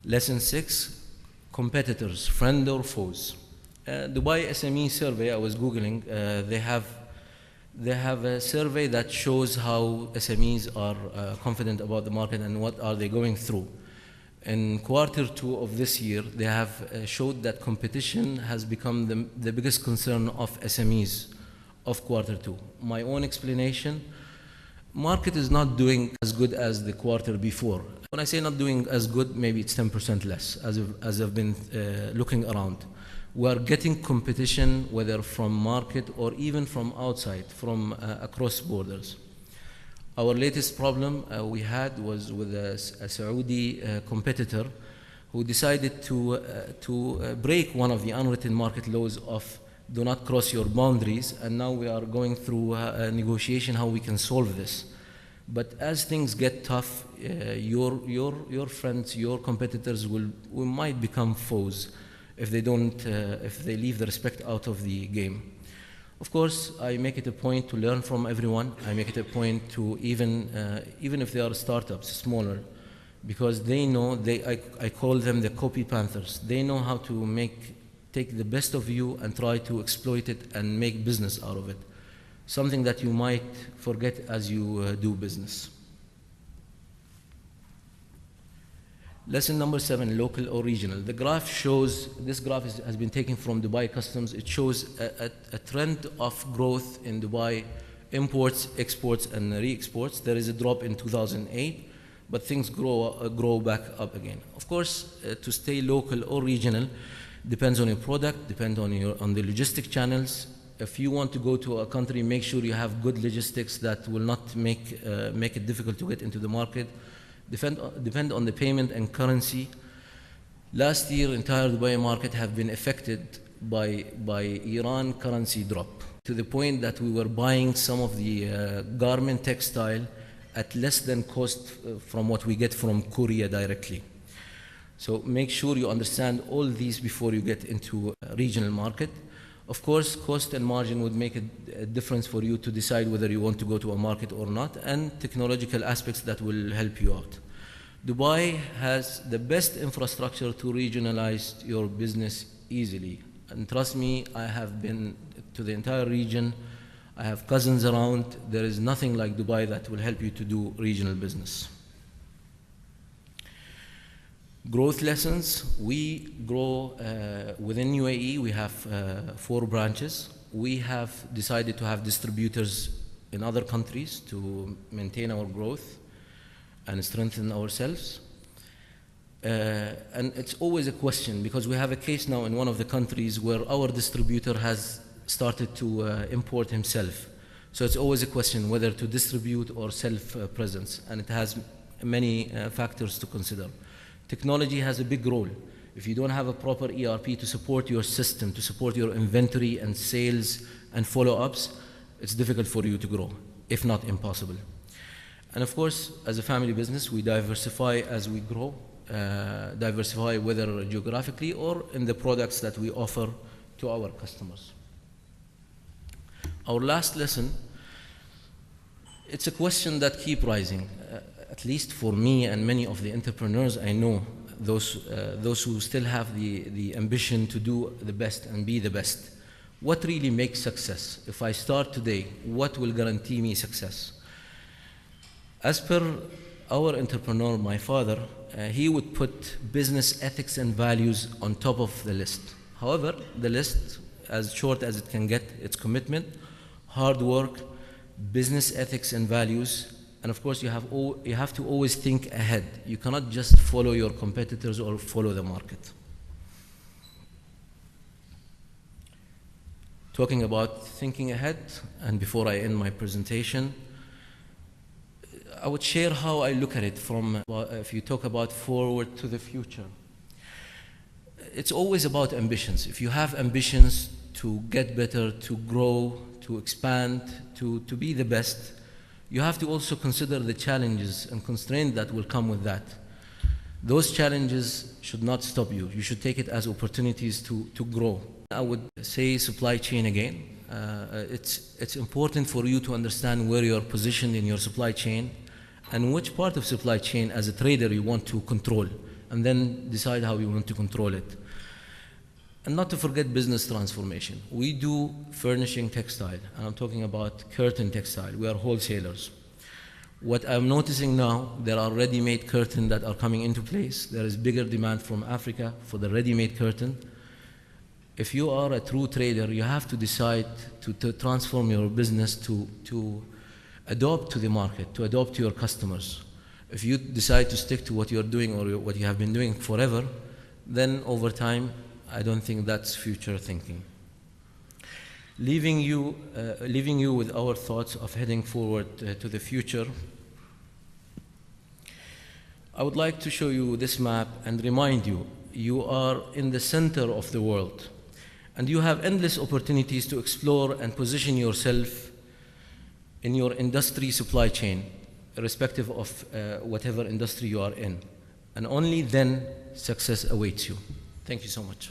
Lesson 6, competitors, friend or foes. Dubai SME survey, I was Googling, they have a survey that shows how SMEs are confident about the market and what are they going through. In Q2 of this year, they have showed that competition has become the biggest concern of SMEs of Q2. My own explanation, market is not doing as good as the quarter before. When I say not doing as good, maybe it's 10% less, as I've been looking around. We are getting competition, whether from market or even from outside, from across borders. Our latest problem we had was with a Saudi competitor who decided to break one of the unwritten market laws of do not cross your boundaries, and now we are going through a negotiation how we can solve this. But as things get tough, your friends, your competitors might become foes if they don't, if they leave the respect out of the game. Of course, I make it a point to learn from everyone. I make it a point to even if they are startups, smaller, because they know, I call them the copy panthers. They know how to take the best of you and try to exploit it and make business out of it. Something that you might forget as you do business. Lesson number 7, local or regional. The graph shows, this graph has been taken from Dubai Customs. It shows a trend of growth in Dubai imports, exports, and re-exports. There is a drop in 2008, but things grow back up again. Of course, to stay local or regional depends on your product, depends on the logistic channels. If you want to go to a country, make sure you have good logistics that will not make it difficult to get into the market. Depend on the payment and currency. Last year, entire Dubai market have been affected by Iran currency drop, to the point that we were buying some of the garment textile at less than cost from what we get from Korea directly. So make sure you understand all these before you get into a regional market. Of course, cost and margin would make a difference for you to decide whether you want to go to a market or not, and technological aspects that will help you out. Dubai has the best infrastructure to regionalize your business easily. And trust me, I have been to the entire region. I have cousins around. There is nothing like Dubai that will help you to do regional business. Growth lessons, we grow within UAE, we have 4 branches. We have decided to have distributors in other countries to maintain our growth and strengthen ourselves. And it's always a question, because we have a case now in one of the countries where our distributor has started to import himself. So it's always a question whether to distribute or self-presence, and it has many factors to consider. Technology has a big role. If you don't have a proper ERP to support your system, to support your inventory and sales and follow-ups, it's difficult for you to grow, if not impossible. And of course, as a family business, we diversify as we grow, diversify whether geographically or in the products that we offer to our customers. Our last lesson, it's a question that keeps rising. At least for me and many of the entrepreneurs I know, those who still have the ambition to do the best and be the best. What really makes success? If I start today, what will guarantee me success? As per our entrepreneur, my father, he would put business ethics and values on top of the list. However, the list, as short as it can get, it's commitment, hard work, business ethics and values. And of course, you have to always think ahead. You cannot just follow your competitors or follow the market. Talking about thinking ahead, and before I end my presentation, I would share how I look at it from, if you talk about forward to the future. It's always about ambitions. If you have ambitions to get better, to grow, to expand, to be the best, you have to also consider the challenges and constraints that will come with that. Those challenges should not stop you. You should take it as opportunities to grow. I would say supply chain again. It's important for you to understand where you are positioned in your supply chain and which part of supply chain as a trader you want to control and then decide how we want to control it. And not to forget business transformation. We do furnishing textile, and I'm talking about curtain textile. We are wholesalers. What I'm noticing now, there are ready-made curtains that are coming into place. There is bigger demand from Africa for the ready-made curtain. If you are a true trader, you have to decide to transform your business to adopt to the market, to adopt to your customers. If you decide to stick to what you're doing or what you have been doing forever, then over time, I don't think that's future thinking. Leaving you with our thoughts of heading forward to the future, I would like to show you this map and remind you, you are in the center of the world, and you have endless opportunities to explore and position yourself in your industry supply chain, irrespective of whatever industry you are in. And only then success awaits you. Thank you so much.